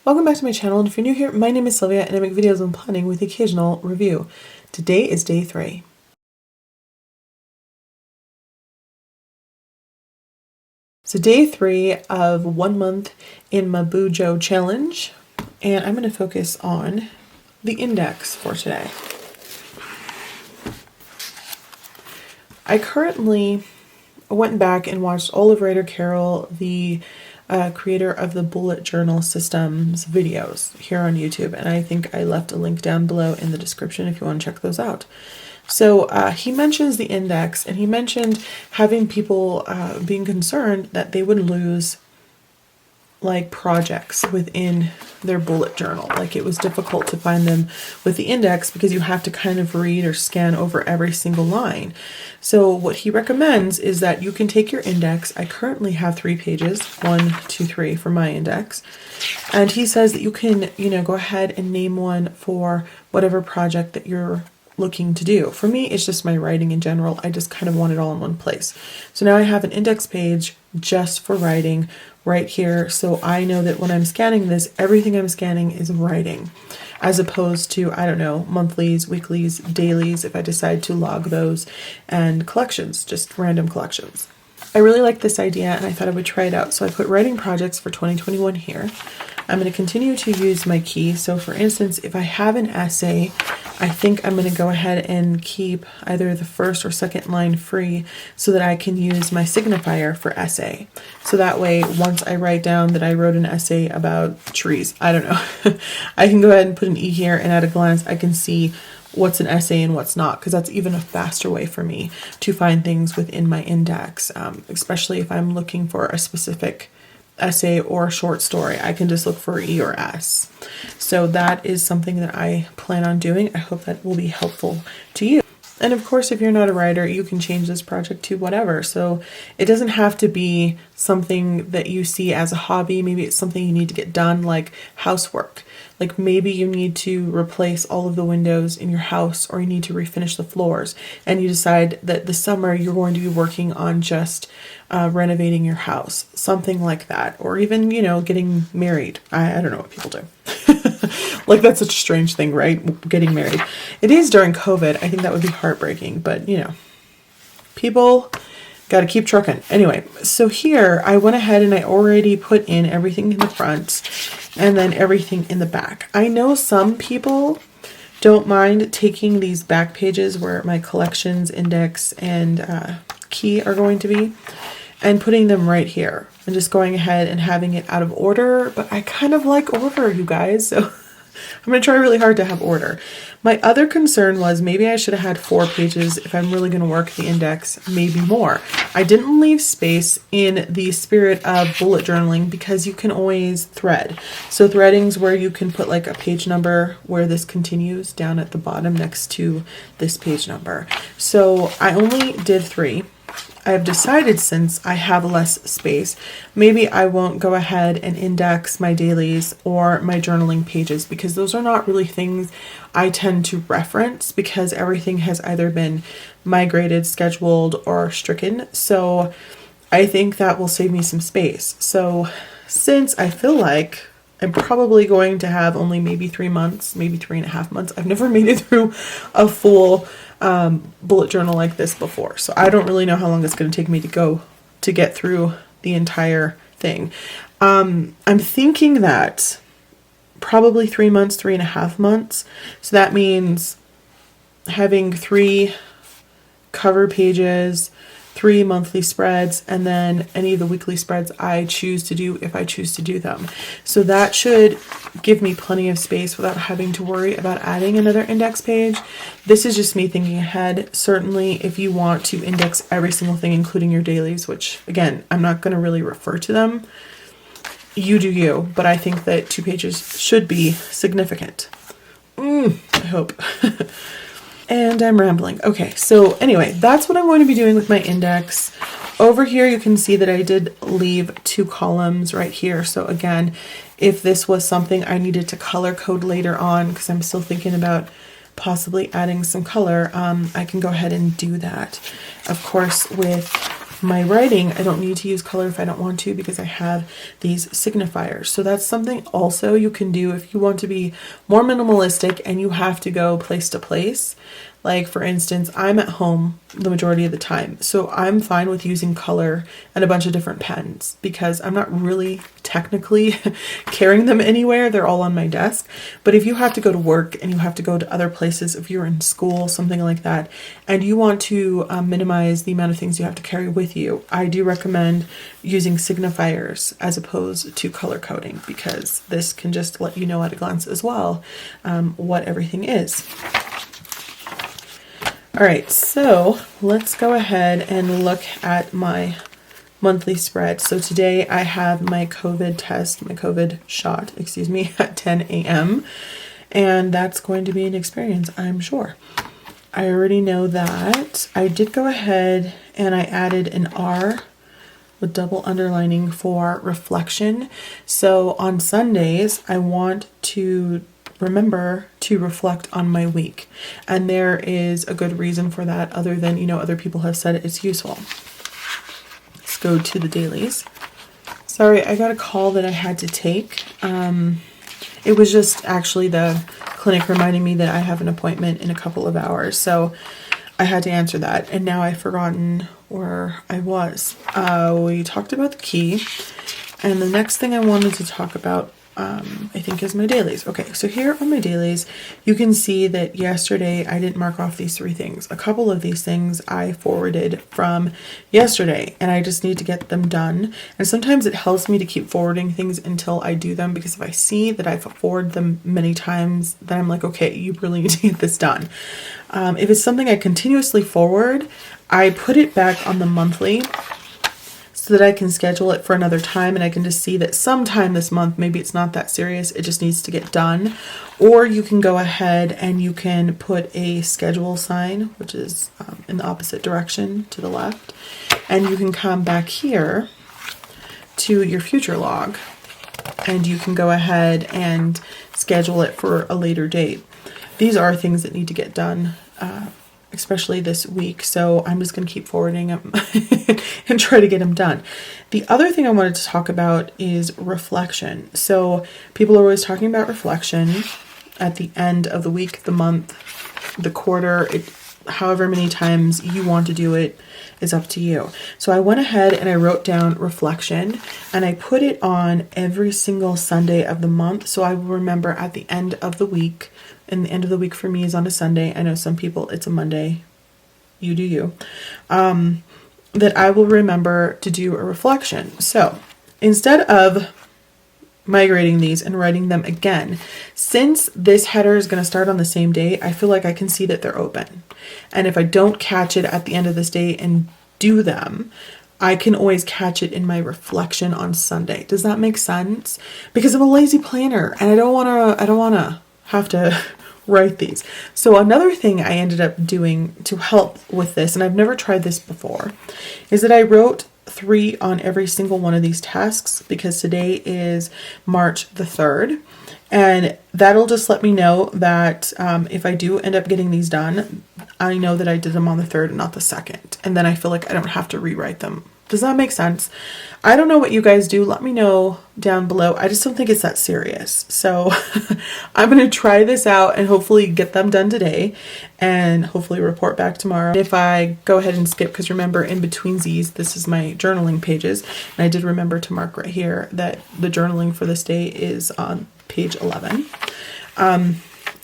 Welcome back to my channel, and if you're new here, my name is Sylvia and I make videos on planning with occasional review. Today is day 3. So day 3 of 1 month in my Bujo challenge, and I'm going to focus on the index for today. I currently went back and watched Olive Ryder Carroll, the creator of the bullet journal systems videos here on YouTube, and I think I left a link down below in the description if you want to check those out. So he mentions the index, and he mentioned having people being concerned that they would lose like projects within their bullet journal. Like it was difficult to find them with the index because you have to kind of read or scan over every single line. So what he recommends is that you can take your index. I currently have 3 pages, 1, 2, 3 for my index. And he says that you can, go ahead and name one for whatever project that you're looking to do. For me, it's just my writing in general. I just kind of want it all in one place. So now I have an index page just for writing right here. So I know that when I'm scanning this, everything I'm scanning is writing, as opposed to, I don't know, monthlies, weeklies, dailies, if I decide to log those, and collections, just random collections. I really like this idea and I thought I would try it out. So I put writing projects for 2021 here. I'm going to continue to use my key. So for instance, if I have an essay, I think I'm going to go ahead and keep either the first or second line free so that I can use my signifier for essay. So that way, once I write down that I wrote an essay about trees, I don't know, I can go ahead and put an E here, and at a glance, I can see what's an essay and what's not, because that's even a faster way for me to find things within my index, especially if I'm looking for a specific essay or short story. I can just look for E or S. So that is something that I plan on doing. I hope that will be helpful to you. And of course, if you're not a writer, you can change this project to whatever. So it doesn't have to be something that you see as a hobby. Maybe it's something you need to get done, like housework. Like maybe you need to replace all of the windows in your house, or you need to refinish the floors, and you decide that this summer you're going to be working on just renovating your house, something like that. Or even, getting married. I don't know what people do. Like that's such a strange thing, right? Getting married. It is during COVID. I think that would be heartbreaking, but people got to keep trucking. Anyway, so here I went ahead and I already put in everything in the front and then everything in the back. I know some people don't mind taking these back pages where my collections, index, and key are going to be, and putting them right here and just going ahead and having it out of order. But I kind of like order, you guys, so I'm going to try really hard to have order. My other concern was maybe I should have had 4 pages if I'm really going to work the index, maybe more. I didn't leave space in the spirit of bullet journaling because you can always thread. So threading's where you can put like a page number where this continues down at the bottom next to this page number. So I only did 3. I've decided, since I have less space, maybe I won't go ahead and index my dailies or my journaling pages, because those are not really things I tend to reference, because everything has either been migrated, scheduled, or stricken. So I think that will save me some space. So since I feel like I'm probably going to have only maybe 3 months, maybe 3.5 months. I've never made it through a full bullet journal like this before. So I don't really know how long it's going to take me to get through the entire thing. I'm thinking that probably 3 months, 3.5 months. So that means having 3 cover pages, 3 monthly spreads, and then any of the weekly spreads I choose to do if I choose to do them. So that should give me plenty of space without having to worry about adding another index page. This is just me thinking ahead. Certainly, if you want to index every single thing, including your dailies, which again, I'm not going to really refer to them, you do you, but I think that 2 pages should be significant. I hope. And I'm rambling. Okay, so anyway, that's what I'm going to be doing with my index. Over here, you can see that I did leave 2 columns right here. So again, if this was something I needed to color code later on, because I'm still thinking about possibly adding some color, I can go ahead and do that. Of course, with my writing, I don't need to use color if I don't want to because I have these signifiers. So that's something also you can do if you want to be more minimalistic and you have to go place to place. Like for instance, I'm at home the majority of the time, so I'm fine with using color and a bunch of different pens because I'm not really technically carrying them anywhere. They're all on my desk. But if you have to go to work and you have to go to other places, if you're in school, something like that, and you want to minimize the amount of things you have to carry with you, I do recommend using signifiers as opposed to color coding because this can just let you know at a glance as well what everything is. All right, so let's go ahead and look at my monthly spread. So today I have my COVID shot, at 10 a.m. And that's going to be an experience, I'm sure. I already know that. I did go ahead and I added an R with double underlining for reflection. So on Sundays, I want to remember to reflect on my week. And there is a good reason for that other than, other people have said it's useful. Let's go to the dailies. Sorry, I got a call that I had to take. It was just actually the clinic reminding me that I have an appointment in a couple of hours. So I had to answer that. And now I've forgotten where I was. We talked about the key. And the next thing I wanted to talk about I think is my dailies. Okay, so here on my dailies, you can see that yesterday I didn't mark off these 3 things. A couple of these things I forwarded from yesterday and I just need to get them done. And sometimes it helps me to keep forwarding things until I do them because if I see that I've forwarded them many times, then I'm like, okay, you really need to get this done. If it's something I continuously forward, I put it back on the monthly so that I can schedule it for another time and I can just see that sometime this month, maybe it's not that serious, it just needs to get done. Or you can go ahead and you can put a schedule sign, which is in the opposite direction to the left. And you can come back here to your future log and you can go ahead and schedule it for a later date. These are things that need to get done especially this week. So I'm just going to keep forwarding them and try to get them done. The other thing I wanted to talk about is reflection. So people are always talking about reflection at the end of the week, the month, the quarter, however many times you want to do it is up to you. So I went ahead and I wrote down reflection and I put it on every single Sunday of the month. So I will remember at the end of the week, and the end of the week for me is on a Sunday. I know some people it's a Monday. You do you. That I will remember to do a reflection. So instead of migrating these and writing them again, since this header is going to start on the same day, I feel like I can see that they're open. And if I don't catch it at the end of this day and do them, I can always catch it in my reflection on Sunday. Does that make sense? Because I'm a lazy planner and I don't want to have to write these. So another thing I ended up doing to help with this, and I've never tried this before, is that I wrote 3 on every single one of these tasks because today is March the 3rd. And that'll just let me know that if I do end up getting these done, I know that I did them on the 3rd and not the 2nd. And then I feel like I don't have to rewrite them. Does that make sense? I don't know what you guys do. Let me know down below. I just don't think it's that serious. So I'm going to try this out and hopefully get them done today and hopefully report back tomorrow. If I go ahead and skip, because remember in between these, this is my journaling pages. And I did remember to mark right here that the journaling for this day is on page 11.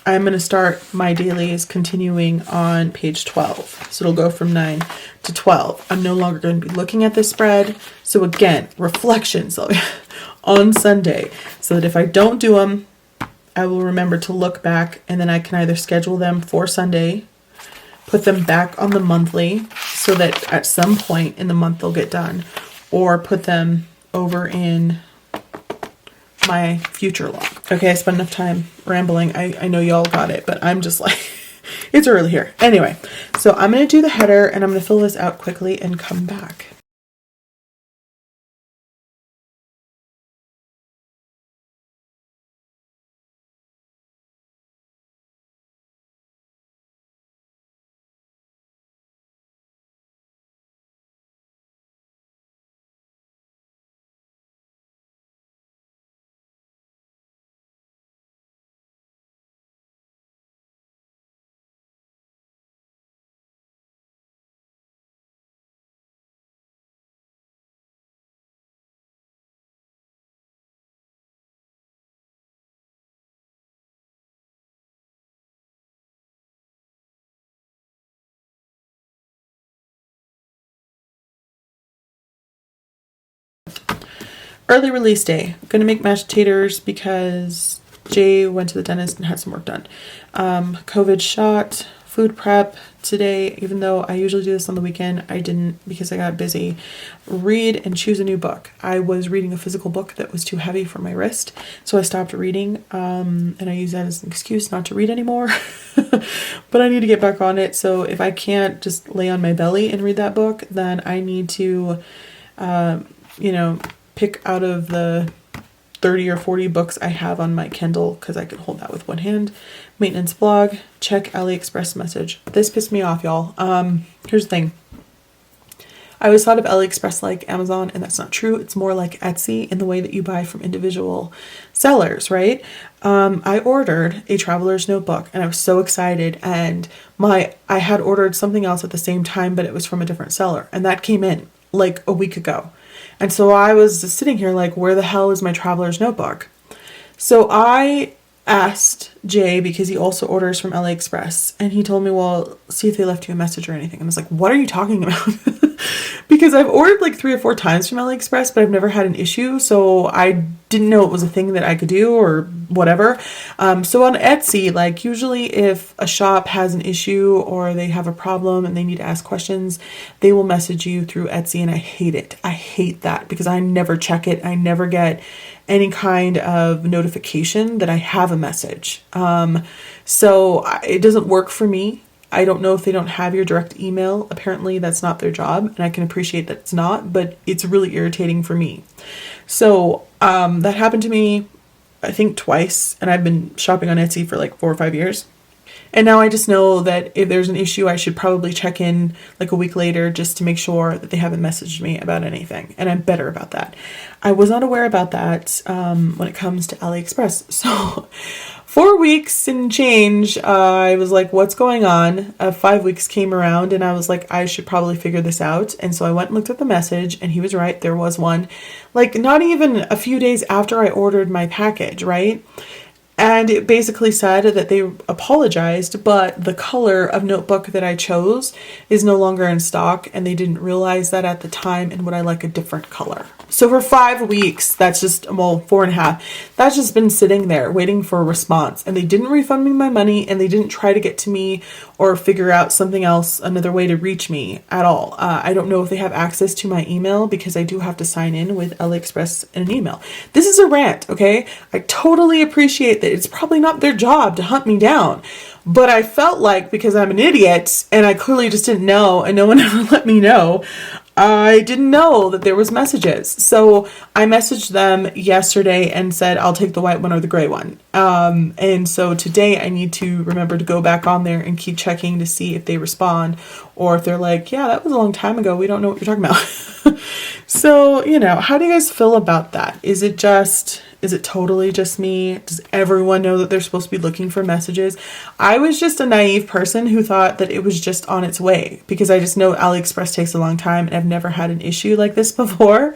I'm going to start my dailies continuing on page 12. So it'll go from 9 to 12. I'm no longer going to be looking at this spread. So again, reflections on Sunday so that if I don't do them, I will remember to look back and then I can either schedule them for Sunday, put them back on the monthly so that at some point in the month they'll get done, or put them over in my future log. Okay, I spent enough time rambling. I know y'all got it, but I'm just like, it's early here. Anyway, so I'm going to do the header and I'm going to fill this out quickly and come back. Early release day. I'm gonna make mashed taters because Jay went to the dentist and had some work done. COVID shot, food prep today, even though I usually do this on the weekend, I didn't because I got busy. Read and choose a new book. I was reading a physical book that was too heavy for my wrist, so I stopped reading, and I use that as an excuse not to read anymore. But I need to get back on it, so if I can't just lay on my belly and read that book, then I need to, pick out of the 30 or 40 books I have on my Kindle, because I can hold that with one hand. Maintenance blog, check AliExpress message. This pissed me off, y'all. Here's the thing. I always thought of AliExpress like Amazon, and that's not true. It's more like Etsy in the way that you buy from individual sellers, right? I ordered a traveler's notebook and I was so excited, and I had ordered something else at the same time, but it was from a different seller, and that came in like a week ago. And so I was just sitting here like, where the hell is my traveler's notebook? So I asked Jay, because he also orders from AliExpress, and he told me, well, see if they left you a message or anything. And I was like, what are you talking about? Because I've ordered like 3 or 4 times from AliExpress, but I've never had an issue. So I didn't know it was a thing that I could do or whatever. So on Etsy, like usually if a shop has an issue or they have a problem and they need to ask questions, they will message you through Etsy, and I hate it. I hate that because I never check it. I never get any kind of notification that I have a message. So it doesn't work for me. I don't know if they don't have your direct email. Apparently that's not their job, and I can appreciate that it's not, but it's really irritating for me. So that happened to me, I think twice, and I've been shopping on Etsy for like 4 or 5 years. And now I just know that if there's an issue, I should probably check in like a week later just to make sure that they haven't messaged me about anything. And I'm better about that. I was not aware about that when it comes to AliExpress. So 4 weeks and change, I was like, what's going on? 5 weeks came around and I was like, I should probably figure this out. And so I went and looked at the message, and he was right. There was one, like not even a few days after I ordered my package, right? And it basically said that they apologized, but the color of notebook that I chose is no longer in stock, and they didn't realize that at the time, and would I like a different color. So for 5 weeks, that's just, well, 4.5, that's just been sitting there waiting for a response, and they didn't refund me my money, and they didn't try to get to me or figure out something else, another way to reach me at all. I don't know if they have access to my email, because I do have to sign in with AliExpress in an email. This is a rant, okay? I totally appreciate that it's probably not their job to hunt me down, but I felt like, because I'm an idiot and I clearly just didn't know, and no one ever let me know, I didn't know that there was messages. So I messaged them yesterday and said, I'll take the white one or the gray one. And so today I need to remember to go back on there and keep checking to see if they respond, or if they're like, yeah, that was a long time ago, we don't know what you're talking about. So, how do you guys feel about that? Is it totally just me? Does everyone know that they're supposed to be looking for messages? I was just a naive person who thought that it was just on its way, because I just know AliExpress takes a long time and I've never had an issue like this before.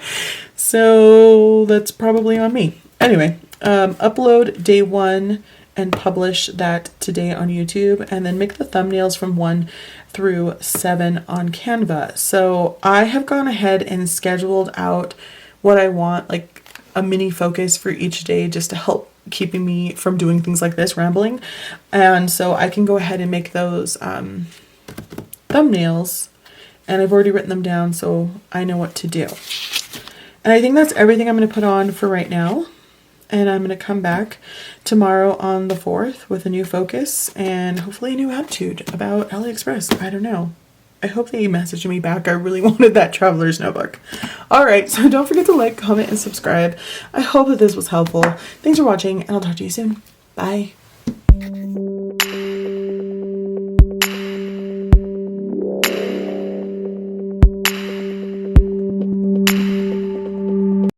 So that's probably on me. Anyway, upload day 1 and publish that today on YouTube, and then make the thumbnails from 1 through 7 on Canva. So I have gone ahead and scheduled out what I want, like a mini focus for each day, just to help keeping me from doing things like this, rambling. And so I can go ahead and make those thumbnails, and I've already written them down, so I know what to do. And I think that's everything I'm going to put on for right now. And I'm going to come back tomorrow on the 4th with a new focus and hopefully a new attitude about AliExpress. I don't know. I hope they messaged me back. I really wanted that traveler's notebook. All right, so don't forget to like, comment, and subscribe. I hope that this was helpful. Thanks for watching, and I'll talk to you soon. Bye.